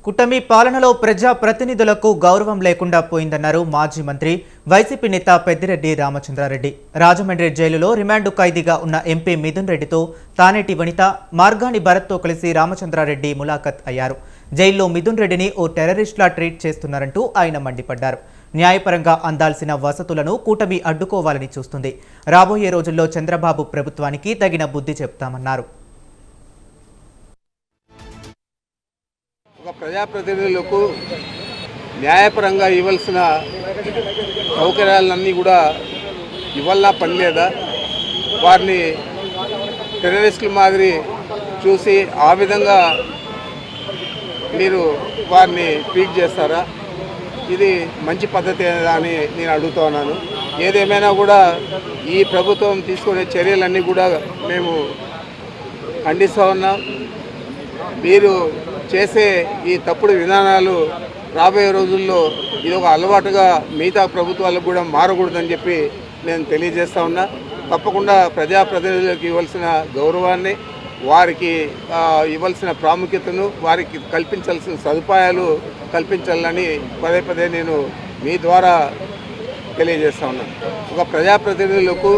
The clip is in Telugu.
కుటమి పాలనలో ప్రజా ప్రతినిధులకు గౌరవం లేకుండా పోయిందన్నారు మాజీ మంత్రి వైసీపీ నేత పెద్దిరెడ్డి రామచంద్రారెడ్డి. రాజమండ్రి జైలులో రిమాండ్ ఖైదీగా ఉన్న ఎంపీ మిథున్ రెడ్డితో తానేటి వనిత, మార్గాని భరత్తో కలిసి రామచంద్రారెడ్డి ములాఖత్ అయ్యారు. జైల్లో మిథున్ రెడ్డిని ఓ టెర్రరిస్ట్లా ట్రీట్ చేస్తున్నారంటూ ఆయన మండిపడ్డారు. న్యాయపరంగా అందాల్సిన వసతులను కూటమి అడ్డుకోవాలని చూస్తుంది. రాబోయే రోజుల్లో చంద్రబాబు ప్రభుత్వానికి తగిన బుద్ధి చెప్తామన్నారు. ఒక ప్రజాప్రతినిధులకు న్యాయపరంగా ఇవ్వాల్సిన సౌకర్యాలన్నీ కూడా ఇవ్వాలా పని లేదా? వారిని టెర్రరిస్టుల మాదిరి చూసి ఆ విధంగా మీరు వారిని ట్రీట్ చేస్తారా? ఇది మంచి పద్ధతి అని నేను అడుగుతా ఉన్నాను. ఏదేమైనా కూడా ఈ ప్రభుత్వం తీసుకునే చర్యలన్నీ కూడా మేము ఖండిస్తూ ఉన్నాం. మీరు చేసే ఈ తప్పుడు విధానాలు రాబోయే రోజుల్లో ఇది ఒక అలవాటుగా మిగతా ప్రభుత్వాలకు కూడా మారకూడదని చెప్పి నేను తెలియజేస్తా ఉన్నా. తప్పకుండా ప్రజాప్రతినిధులకు ఇవ్వాల్సిన గౌరవాన్ని, వారికి ఇవ్వాల్సిన ప్రాముఖ్యతను, వారికి కల్పించాల్సిన సదుపాయాలు కల్పించాలని పదే పదే నేను మీ ద్వారా తెలియజేస్తా ఉన్నాను. ఒక ప్రజాప్రతినిధులకు